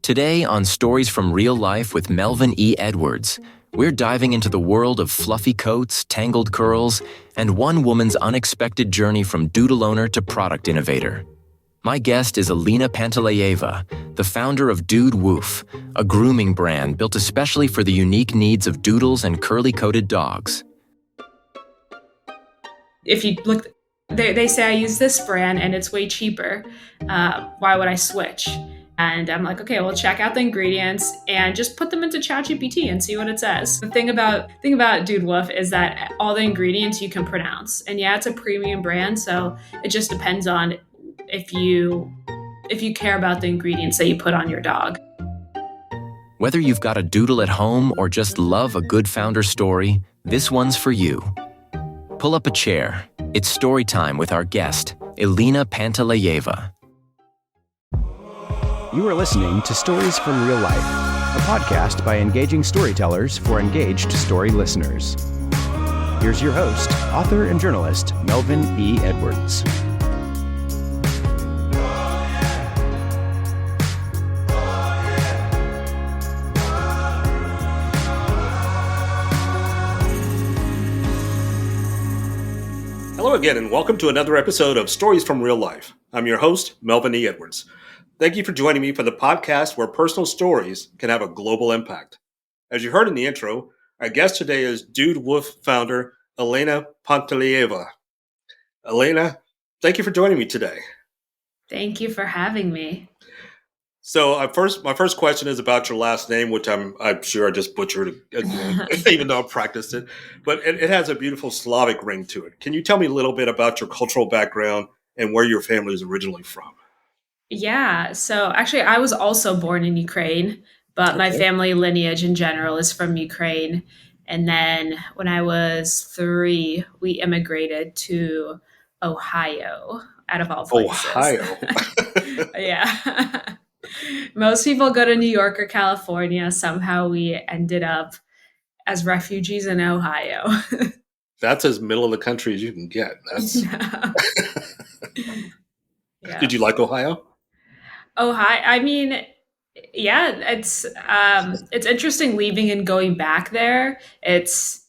Today on Stories from Real Life with Melvin E. Edwards, we're diving into the world of fluffy coats, tangled curls, and one woman's unexpected journey from doodle owner to product innovator. My guest is Elina Panteleyeva, the founder of Dood Woof, a grooming brand built especially for the unique needs of doodles and curly-coated dogs. If you look, they say I use this brand and it's way cheaper. Why would I switch? And I'm like, okay, well, check out the ingredients and just put them into ChatGPT and see what it says. The thing about Dood Woof is that all the ingredients you can pronounce. And yeah, it's a premium brand, so it just depends on if you care about the ingredients that you put on your dog. Whether you've got a doodle at home or just love a good founder story, this one's for you. Pull up a chair. It's story time with our guest, Elina Panteleyeva. You are listening to Stories from Real Life, a podcast by engaging storytellers for engaged story listeners. Here's your host, author and journalist, Melvin E. Edwards. Hello again, and welcome to another episode of Stories from Real Life. I'm your host, Melvin E. Edwards. Thank you for joining me for the podcast where personal stories can have a global impact. As you heard in the intro, our guest today is Dood Woof founder Elina Panteleyeva. Elena, thank you for joining me today. Thank you for having me. So my first question is about your last name, which I'm sure I just butchered, even though I practiced it. But it has a beautiful Slavic ring to it. Can you tell me a little bit about your cultural background and where your family is originally from? Yeah, so actually I was also born in Ukraine, but my family lineage in general is from Ukraine. And then when I was 3, we immigrated to Ohio, out of all places. Ohio. Yeah. Most people go to New York or California. Somehow we ended up as refugees in Ohio. That's as middle of the country as you can get. Yeah. Did you like Ohio? Ohio, I mean, yeah, it's interesting leaving and going back there. It's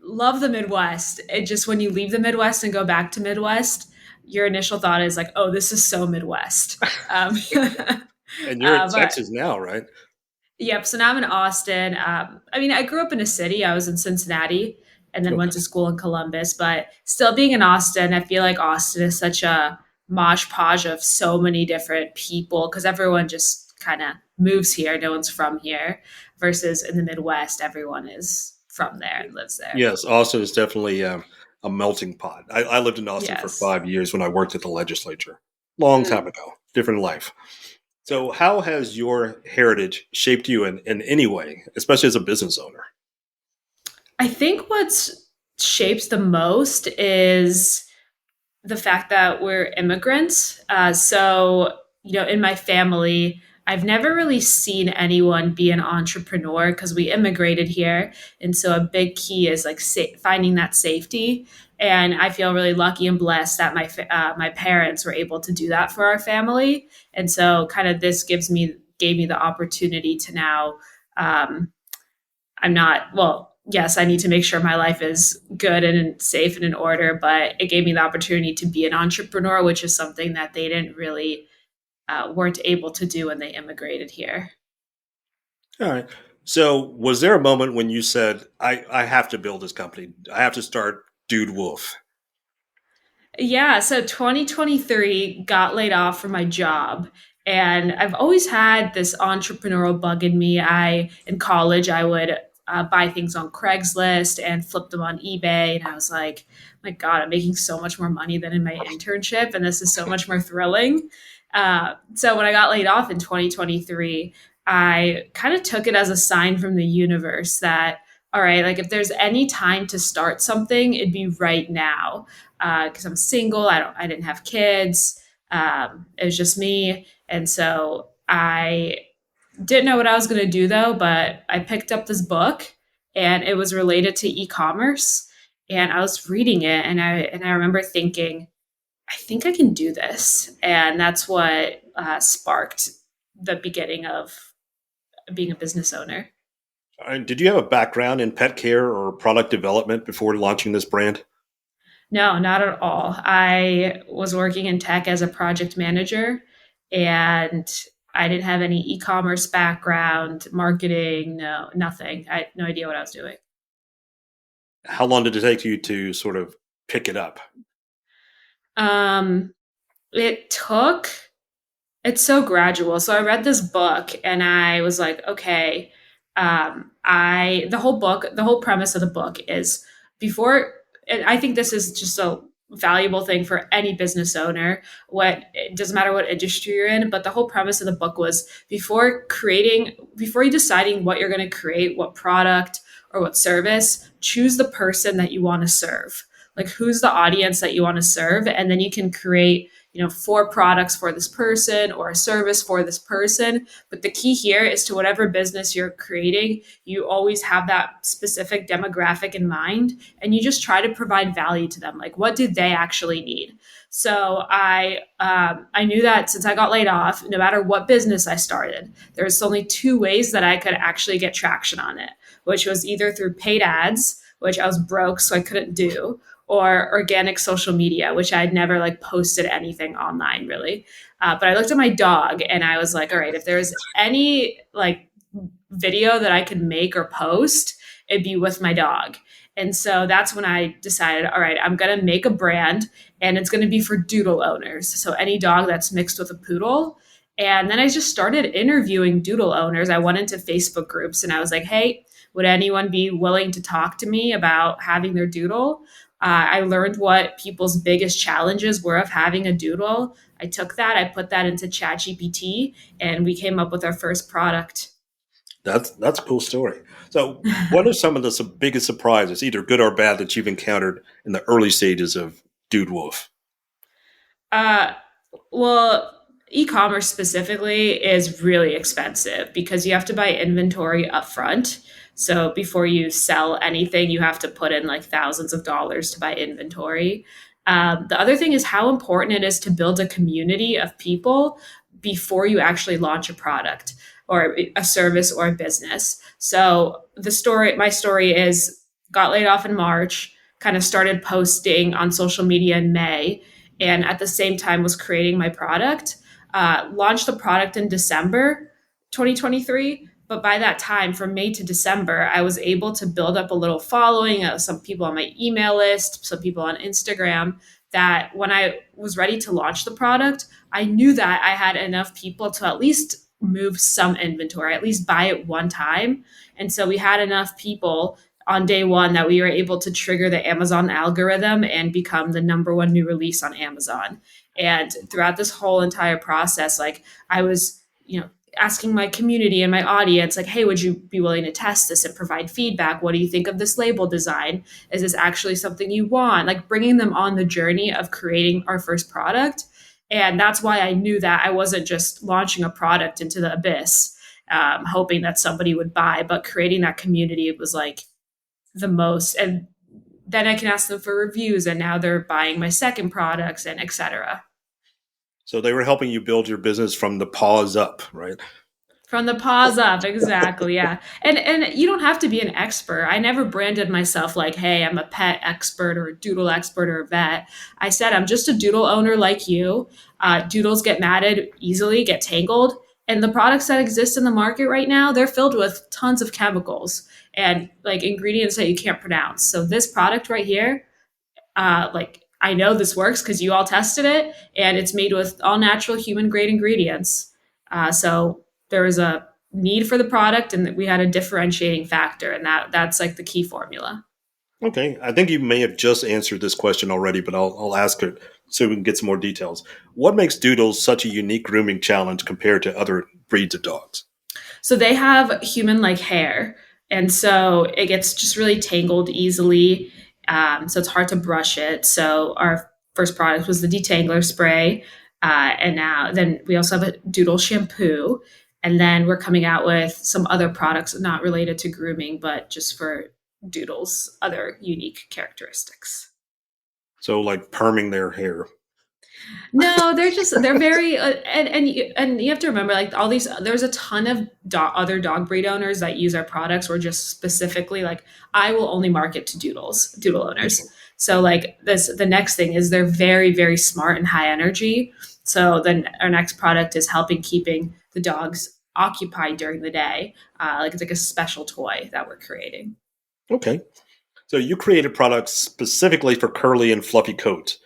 love the Midwest. It just, when you leave the Midwest and go back to Midwest, your initial thought is like, oh, this is so Midwest. And you're in Texas now, right? Yep. So now I'm in Austin. I grew up in a city. I was in Cincinnati and then went to school in Columbus. But still being in Austin, I feel like Austin is such a mosh podge of so many different people because everyone just kind of moves here. No one's from here. Versus in the Midwest, everyone is from there and lives there. Yes, Austin is definitely a melting pot. I lived in Austin for 5 years when I worked at the legislature. Long time ago. Different life. So how has your heritage shaped you in any way, especially as a business owner? I think what's shaped the most is the fact that we're immigrants. So, in my family, I've never really seen anyone be an entrepreneur because we immigrated here. And so a big key is like finding that safety. And I feel really lucky and blessed that my parents were able to do that for our family. And so kind of this gave me the opportunity to now, yes, I need to make sure my life is good and safe and in order, but it gave me the opportunity to be an entrepreneur, which is something that they didn't really weren't able to do when they immigrated here. All right. So was there a moment when you said, I have to build this company. I have to start Dood Woof? Yeah. So 2023 got laid off from my job. And I've always had this entrepreneurial bug in me. In college, I would buy things on Craigslist and flip them on eBay. And I was like, my God, I'm making so much more money than in my internship. And this is so much more thrilling. So when I got laid off in 2023, I kind of took it as a sign from the universe that, all right, like if there's any time to start something, it'd be right now. Because I'm single, I didn't have kids. It was just me. And so I didn't know what I was going to do though, but I picked up this book and it was related to e-commerce and I was reading it and I remember thinking, I think I can do this. And that's what sparked the beginning of being a business owner. And did you have a background in pet care or product development before launching this brand? No, not at all. I was working in tech as a project manager, and I didn't have any e-commerce background, marketing, no, nothing. I had no idea what I was doing. How long did it take you to sort of pick it up? Um, it took, it's so gradual. So I read this book and I was like, okay, the whole premise of the book is before, and I think this is just a valuable thing for any business owner. It doesn't matter what industry you're in, but the whole premise of the book was before you deciding what you're going to create, what product or what service, choose the person that you want to serve. Like who's the audience that you want to serve, and then you can create 4 products for this person or a service for this person. But the key here is to whatever business you're creating, you always have that specific demographic in mind and you just try to provide value to them. Like, what do they actually need? So I knew that since I got laid off, no matter what business I started, there's only 2 ways that I could actually get traction on it, which was either through paid ads, which I was broke, so I couldn't do, or organic social media, which I'd never posted anything online really. But I looked at my dog and I was like, all right, if there's any video that I could make or post, it'd be with my dog. And so that's when I decided, all right, I'm going to make a brand and it's going to be for doodle owners. So any dog that's mixed with a poodle. And then I just started interviewing doodle owners. I went into Facebook groups and I was like, hey, would anyone be willing to talk to me about having their doodle? I learned what people's biggest challenges were of having a doodle. I took that, I put that into ChatGPT, and we came up with our first product. That's a cool story. So what are some of the biggest surprises, either good or bad, that you've encountered in the early stages of Dood Woof? Well, e-commerce specifically is really expensive because you have to buy inventory upfront. So before you sell anything, you have to put in thousands of dollars to buy inventory. The other thing is how important it is to build a community of people before you actually launch a product or a service or a business. So my story is got laid off in March, kind of started posting on social media in May, and at the same time was creating my product. Launched the product in December 2023. But by that time, from May to December, I was able to build up a little following, some people on my email list, some people on Instagram, that when I was ready to launch the product, I knew that I had enough people to at least move some inventory, at least buy it one time. And so we had enough people on day one that we were able to trigger the Amazon algorithm and become the #1 new release on Amazon. And throughout this whole entire process, I was, asking my community and my audience, hey, would you be willing to test this and provide feedback? What do you think of this label design? Is this actually something you want? Bringing them on the journey of creating our first product. And that's why I knew that I wasn't just launching a product into the abyss, hoping that somebody would buy, but creating that community was the most. And then I can ask them for reviews, and now they're buying my second products and etc. So they were helping you build your business from the paws up, right? From the paws up, exactly, yeah. And you don't have to be an expert. I never branded myself hey, I'm a pet expert or a doodle expert or a vet. I said I'm just a doodle owner like you. Doodles get matted easily, get tangled. And the products that exist in the market right now, they're filled with tons of chemicals and ingredients that you can't pronounce. So this product right here, I know this works because you all tested it, and it's made with all natural human grade ingredients. So there was a need for the product, and we had a differentiating factor, and that's the key formula. Okay. I think you may have just answered this question already, but I'll ask it so we can get some more details. What makes doodles such a unique grooming challenge compared to other breeds of dogs? So they have human-like hair, and so it gets just really tangled easily. So it's hard to brush it. So our first product was the detangler spray. And then we also have a doodle shampoo. And then we're coming out with some other products not related to grooming, but just for doodles, other unique characteristics. So perming their hair. No, they're very and you have to remember like all these there's a ton of other dog breed owners that use our products or just specifically like I will only market to doodle owners. So like the next thing is they're very very smart and high energy. So then our next product is helping keeping the dogs occupied during the day. Like it's like a special toy that we're creating. Okay. So you created products specifically for curly and fluffy coats.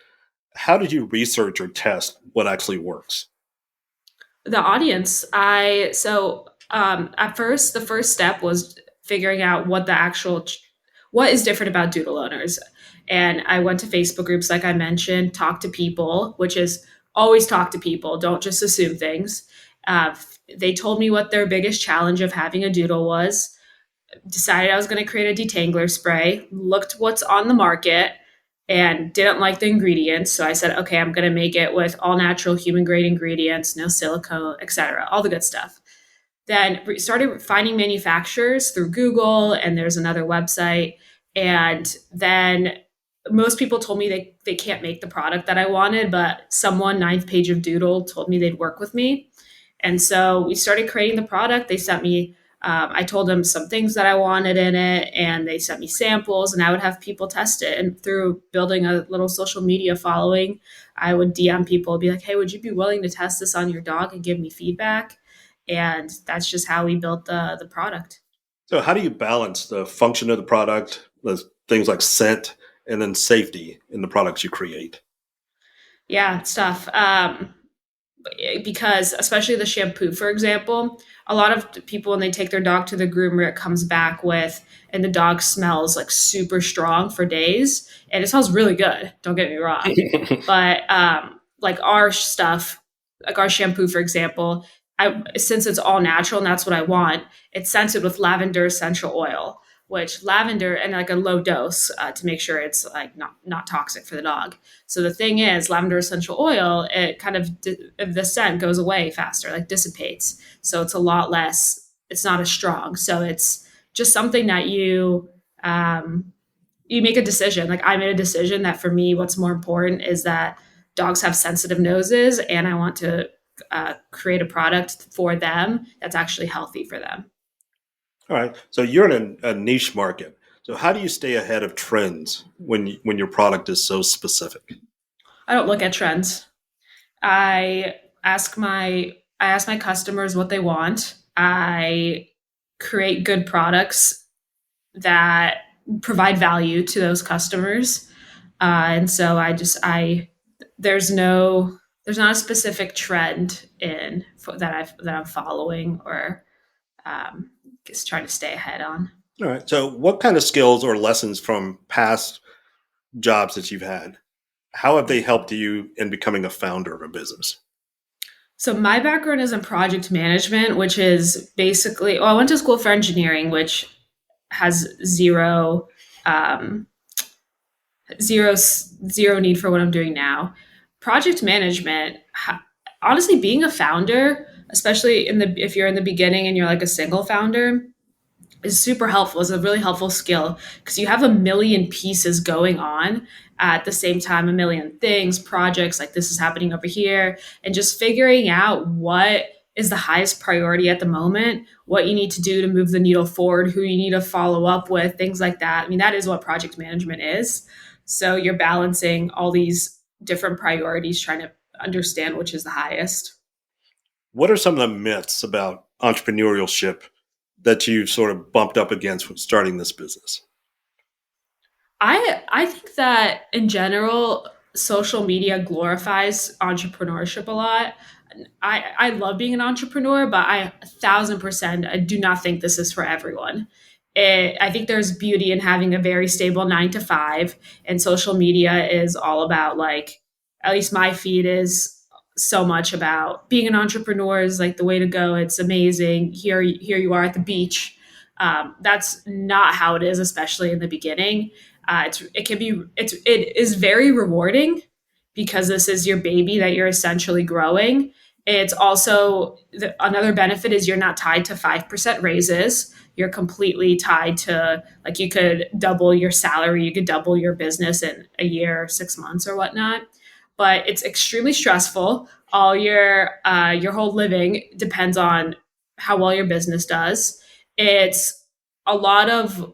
How did you research or test what actually works? The audience, at first the first step was figuring out what is different about doodle owners. And I went to Facebook groups like I mentioned, talk to people, which is always talk to people, don't just assume things. They told me what their biggest challenge of having a doodle was, decided I was going to create a detangler spray, looked what's on the market, and didn't like the ingredients. So I said, okay, I'm going to make it with all natural human grade ingredients, no silicone, etc., all the good stuff. Then started finding manufacturers through Google, and there's another website. And then most people told me they can't make the product that I wanted, but someone, ninth page of Doodle, told me they'd work with me. And so we started creating the product. They sent me I told them some things that I wanted in it, and they sent me samples, and I would have people test it. And through building a little social media following, I would DM people, be like, hey, would you be willing to test this on your dog and give me feedback? And that's just how we built the product. So how do you balance the function of the product, the things like scent, and then safety in the products you create? Yeah, it's tough. Because especially the shampoo, for example, a lot of people, when they take their dog to the groomer, it comes back with, and the dog smells like super strong for days, and it smells really good. Don't get me wrong. But like our stuff, like our shampoo, for example, since it's all natural and that's what I want, it's scented with lavender essential oil, which lavender and like a low dose to make sure it's like not toxic for the dog. So the thing is, lavender essential oil, it kind of the scent goes away faster, like dissipates. So it's a lot less. It's not as strong. So it's just something that you make a decision. Like I made a decision that for me, what's more important is that dogs have sensitive noses, and I want to create a product for them that's actually healthy for them. All right. So you're in a niche market. So how do you stay ahead of trends when your product is so specific? I don't look at trends. I ask my customers what they want. I create good products that provide value to those customers. And so there's not a specific trend that I'm following or just trying to stay ahead on. All right. So what kind of skills or lessons from past jobs that you've had, how have they helped you in becoming a founder of a business? So my background is in project management, which is basically, I went to school for engineering, which has zero need for what I'm doing now. Project management, honestly, being a founder, especially if you're in the beginning and you're like a single founder, is super helpful. Is a really helpful skill because you have a million pieces going on at the same time, a million things, projects, like this is happening over here, and just figuring out what is the highest priority at the moment, what you need to do to move the needle forward, who you need to follow up with, things like that. I mean, that is what project management is. So you're balancing all these different priorities, trying to understand which is the highest. What are some of the myths about entrepreneurship that you sort of bumped up against when starting this business? I think that in general, social media glorifies entrepreneurship a lot. I love being an entrepreneur, but 1,000%, I do not think this is for everyone. I think there's beauty in having a very stable 9 to 5, and social media is all about, like, at least my feed is so much about being an entrepreneur is like the way to go. It's amazing. Here you are at the beach. That's not how it is, especially in the beginning. It is very rewarding because this is your baby that you're essentially growing. It's also another benefit is you're not tied to 5% raises. You're completely tied to, like, you could double your salary, you could double your business in a year, 6 months or whatnot. but it's extremely stressful. All your whole living depends on how well your business does. It's a lot of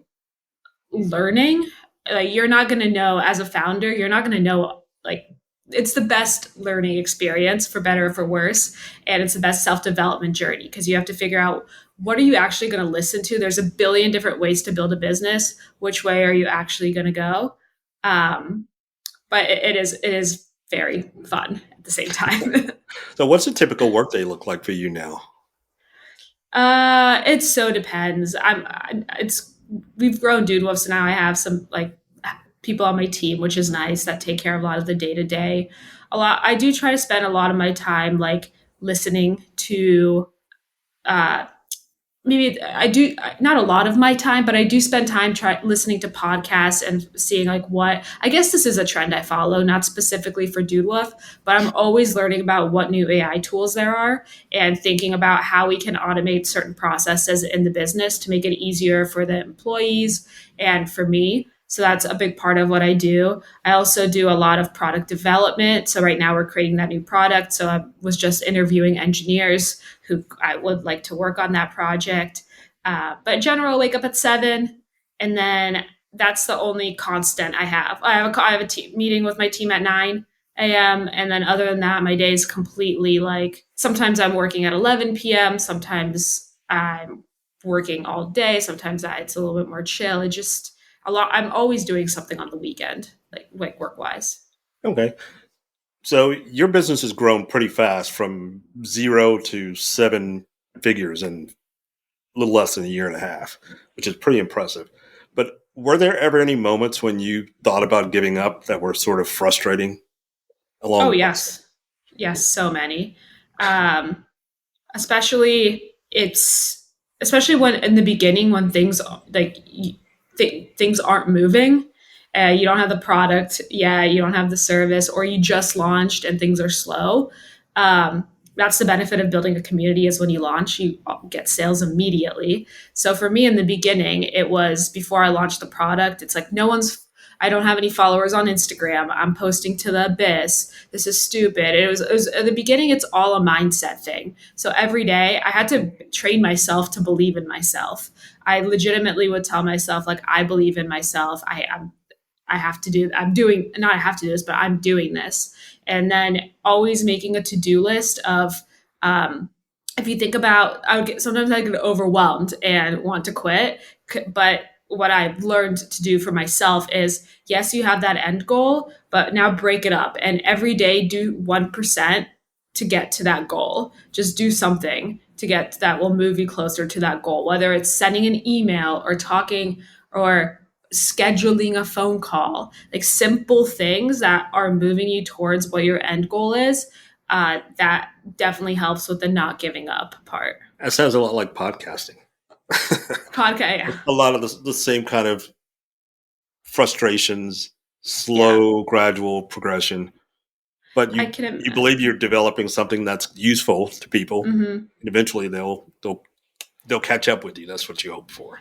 learning. Like, you're not going to know as a founder, you're not going to know, like, it's the best learning experience for better or for worse. And it's the best self-development journey because you have to figure out, what are you actually going to listen to? There's a billion different ways to build a business. Which way are you actually going to go? But it is very fun at the same time. So what's a typical workday look like for you now? It so depends. We've grown Dood Woof, so now I have some like people on my team, which is nice, that take care of a lot of the day to day. I do try to spend a lot of my time like listening to maybe I do not a lot of my time, but I do spend time listening to podcasts and seeing like what, I guess this is a trend I follow, not specifically for Dood Woof, but I'm always learning about what new AI tools there are and thinking about how we can automate certain processes in the business to make it easier for the employees and for me. So that's a big part of what I do. I also do a lot of product development. So right now we're creating that new product. So I was just interviewing engineers who I would like to work on that project. But in general, wake up at 7, and then that's the only constant I have. I have a team meeting with my team at 9 a.m. And then other than that, my day is completely like, sometimes I'm working at 11 p.m. Sometimes I'm working all day. Sometimes it's a little bit more chill. It just, I'm always doing something on the weekend, like work wise. Okay. So your business has grown pretty fast from 0 to 7 figures in a little less than a year and a half, which is pretty impressive. But were there ever any moments when you thought about giving up that were sort of frustrating along the way? Yes. Yes, so many. Especially when in the beginning, when things like things aren't moving, you don't have the product, you don't have the service, or you just launched and things are slow. That's the benefit of building a community, is when you launch, you get sales immediately. So for me in the beginning, it was before I launched the product, it's like I don't have any followers on Instagram. I'm posting to the abyss. This is stupid. It was at the beginning, it's all a mindset thing. So every day I had to train myself to believe in myself. I legitimately would tell myself, like, I believe in myself. I'm doing this. And then always making a to-do list of, if you think about, sometimes I get overwhelmed and want to quit, but what I've learned to do for myself is, yes, you have that end goal, but now break it up and every day do 1% to get to that goal. Just do something that will move you closer to that goal, whether it's sending an email or talking or scheduling a phone call, like simple things that are moving you towards what your end goal is. That definitely helps with the not giving up part. That sounds a lot like podcasting. Yeah. A lot of the same kind of frustrations, slow, gradual progression. But you believe you're developing something that's useful to people, and eventually they'll catch up with you. That's what you hope for.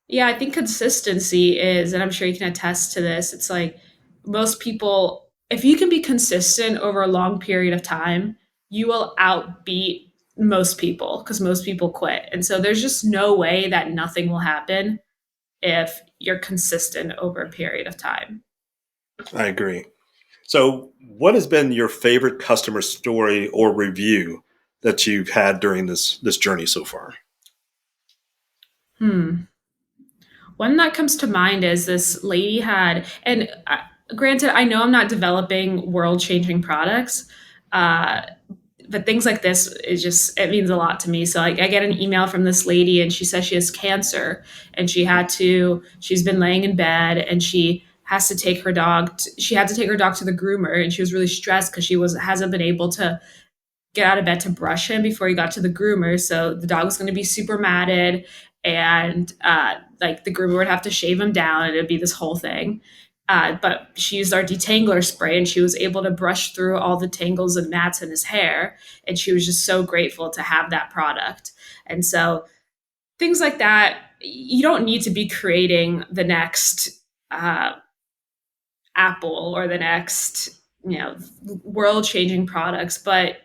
Yeah, I think consistency is, and I'm sure you can attest to this, it's like most people, if you can be consistent over a long period of time, you will outbeat most people, because most people quit. And so there's just no way that nothing will happen if you're consistent over a period of time. I agree. So what has been your favorite customer story or review that you've had during this journey so far? One that comes to mind is this lady and granted, I know I'm not developing world-changing products, but things like this it means a lot to me. So I get an email from this lady and she says she has cancer and she's been laying in bed and she has to take her dog. She had to take her dog to the groomer and she was really stressed because she hasn't been able to get out of bed to brush him before he got to the groomer. So the dog was going to be super matted and like the groomer would have to shave him down and it'd be this whole thing. But she used our detangler spray and she was able to brush through all the tangles and mats in his hair. And she was just so grateful to have that product. And so things like that, you don't need to be creating the next Apple or the next world-changing products, but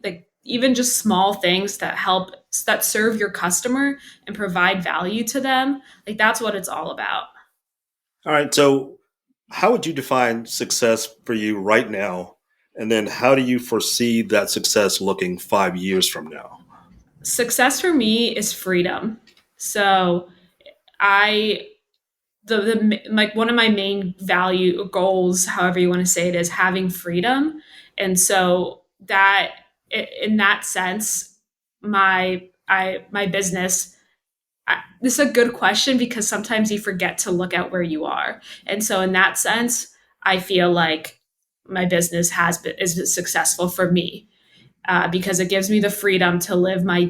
like even just small things that serve your customer and provide value to them, like that's what it's all about. All right. So, how would you define success for you right now? And then, how do you foresee that success looking 5 years from now? Success for me is freedom. So I the like one of my main value goals, however you want to say it, is having freedom. And so that in that sense, my business, this is a good question because sometimes you forget to look at where you are. And so in that sense, I feel like my business is successful for me, because it gives me the freedom to live my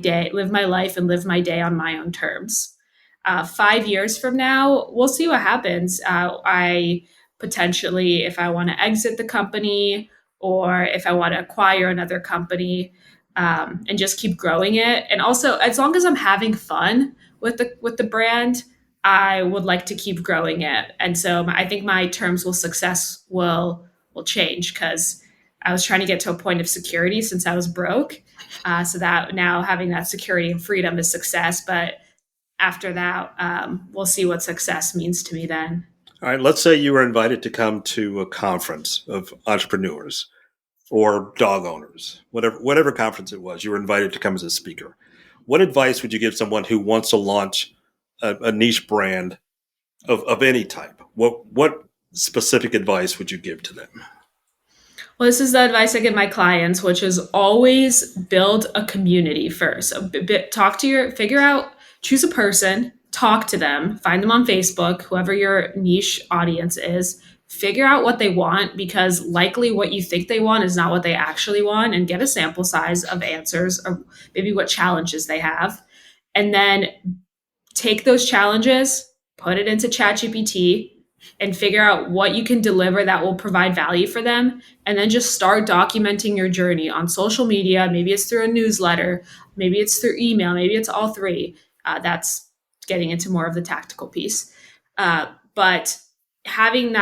life, and live my day on my own terms. 5 years from now, we'll see what happens. I potentially, if I want to exit the company or if I want to acquire another company, and just keep growing it. And also, as long as I'm having fun with the brand, I would like to keep growing it. And so I think my terms will success will change because I was trying to get to a point of security since I was broke. So that now having that security and freedom is success. But after that, we'll see what success means to me then. All right. Let's say you were invited to come to a conference of entrepreneurs or dog owners, whatever conference it was. You were invited to come as a speaker. What advice would you give someone who wants to launch a niche brand of any type? What specific advice would you give to them? Well, this is the advice I give my clients, which is always build a community first. Figure out, choose a person, talk to them, find them on Facebook, whoever your niche audience is, figure out what they want, because likely what you think they want is not what they actually want, and get a sample size of answers or maybe what challenges they have. And then take those challenges, put it into ChatGPT, and figure out what you can deliver that will provide value for them. And then just start documenting your journey on social media. Maybe it's through a newsletter, maybe it's through email, maybe it's all three. That's getting into more of the tactical piece. But having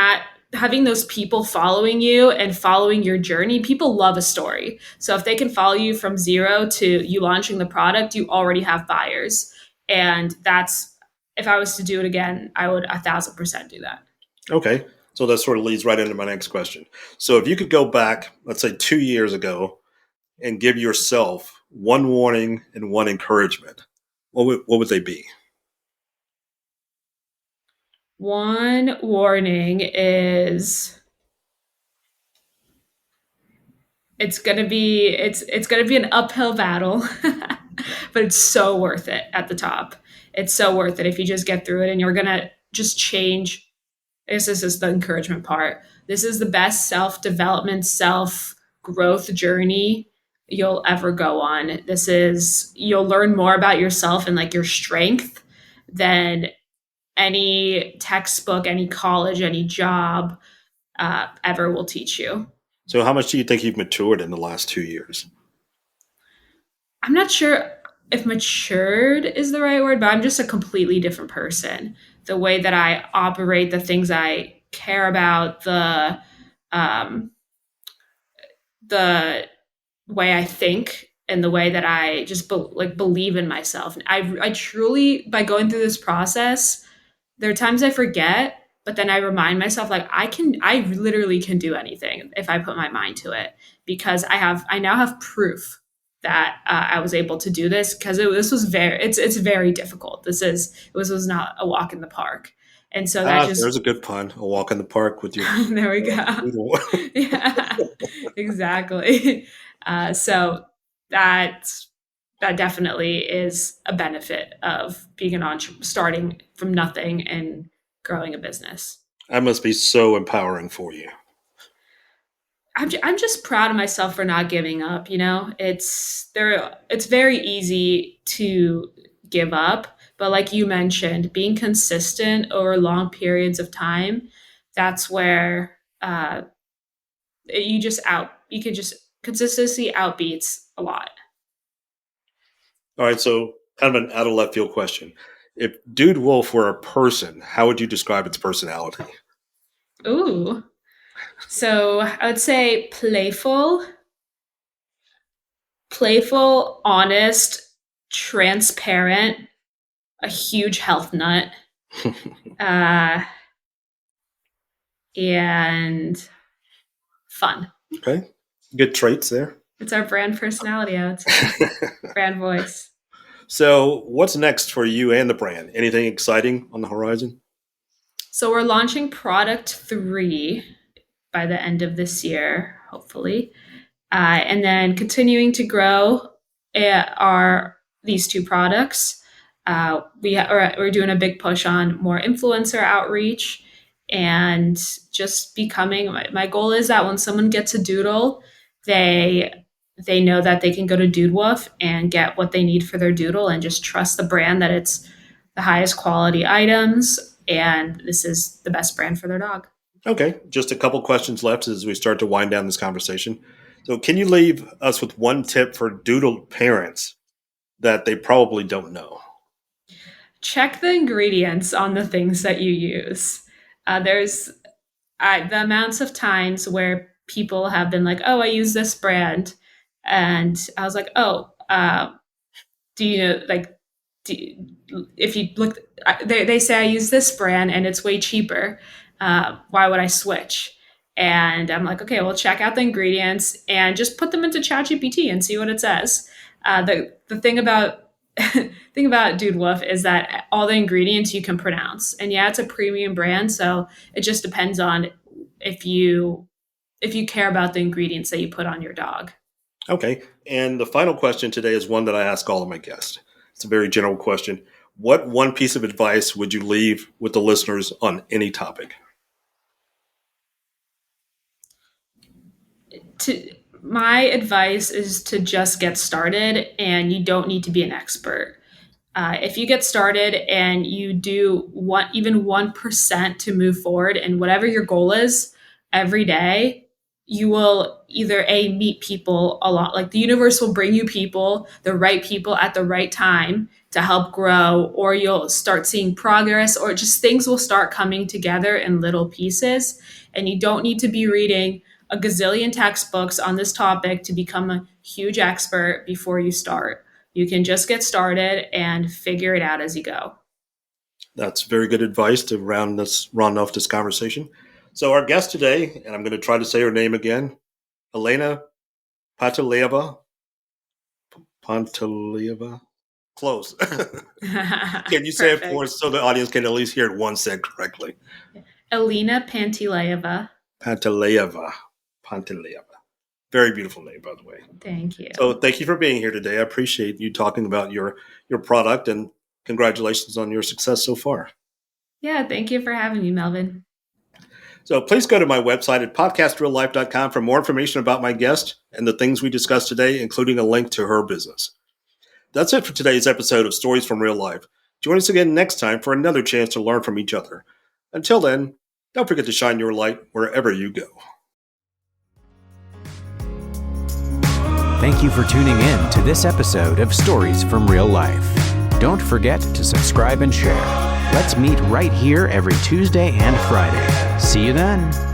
those people following you and following your journey, people love a story. So if they can follow you from zero to you launching the product, you already have buyers. And that's, if I was to do it again, I would 1,000% do that. Okay. So that sort of leads right into my next question. So if you could go back, let's say 2 years ago, and give yourself one warning and one encouragement, what would they be? One warning is it's gonna be an uphill battle, but it's so worth it at the top. It's so worth it if you just get through it, and you're gonna just change. This is the encouragement part. This is the best self-development, self-growth journey you'll ever go on. You'll learn more about yourself and like your strength than any textbook, any college, any job ever will teach you. So how much do you think you've matured in the last 2 years? I'm not sure if matured is the right word, but I'm just a completely different person. The way that I operate, the things I care about, the way I think, and the way that I just believe in myself. And I truly, by going through this process, there are times I forget, but then I remind myself, like, I literally can do anything if I put my mind to it, because I now have proof that I was able to do this, because it's very difficult. It was not a walk in the park. And so there's a good pun, a walk in the park with your there we go. Yeah, exactly. So that definitely is a benefit of being an entrepreneur, starting from nothing and growing a business. That must be so empowering for you. I'm just proud of myself for not giving up. It's very easy to give up, but like you mentioned, being consistent over long periods of time, that's where consistency outbeats a lot. All right, so kind of an out of left field question. If Dood Woof were a person, how would you describe its personality? Ooh. So I would say playful, honest, transparent, a huge health nut, uh, and fun. Okay. Good traits there. It's our brand personality, I would say. Brand voice. So, what's next for you and the brand? Anything exciting on the horizon? So we're launching product 3 by the end of this year, hopefully. And then continuing to grow these 2 products. We're doing a big push on more influencer outreach and just becoming, my goal is that when someone gets a doodle, they know that they can go to Dood Woof and get what they need for their doodle and just trust the brand that it's the highest quality items and this is the best brand for their dog. Okay, just a couple questions left as we start to wind down this conversation. So, can you leave us with one tip for doodle parents that they probably don't know? Check the ingredients on the things that you use. There's the amounts of times where people have been like, oh, I use this brand. And I was like, oh, do you know, like, if you look, they say I use this brand and it's way cheaper. Why would I switch? And I'm like, okay, well, check out the ingredients and just put them into ChatGPT and see what it says. The thing about Dood Woof is that all the ingredients you can pronounce, and yeah, it's a premium brand, so it just depends on if you care about the ingredients that you put on your dog. Okay, and the final question today is one that I ask all of my guests. It's a very general question. What one piece of advice would you leave with the listeners on any topic? My advice is to just get started, and you don't need to be an expert. If you get started and you do even 1% to move forward and whatever your goal is every day, you will either meet people a lot, like the universe will bring you the right people at the right time to help grow, or you'll start seeing progress, or just things will start coming together in little pieces. And you don't need to be reading a gazillion textbooks on this topic to become a huge expert before you start. You can just get started and figure it out as you go. That's very good advice to round off this conversation. So our guest today, and I'm going to try to say her name again, Elina Panteleyeva. Close. Can you say it for us so the audience can at least hear it once said correctly? Elina Panteleyeva. Panteleyeva. Very beautiful name, by the way. Thank you. So thank you for being here today. I appreciate you talking about your product, and congratulations on your success so far. Yeah, thank you for having me, Melvin. So please go to my website at podcastreallife.com for more information about my guest and the things we discussed today, including a link to her business. That's it for today's episode of Stories from Real Life. Join us again next time for another chance to learn from each other. Until then, don't forget to shine your light wherever you go. Thank you for tuning in to this episode of Stories from Real Life. Don't forget to subscribe and share. Let's meet right here every Tuesday and Friday. See you then.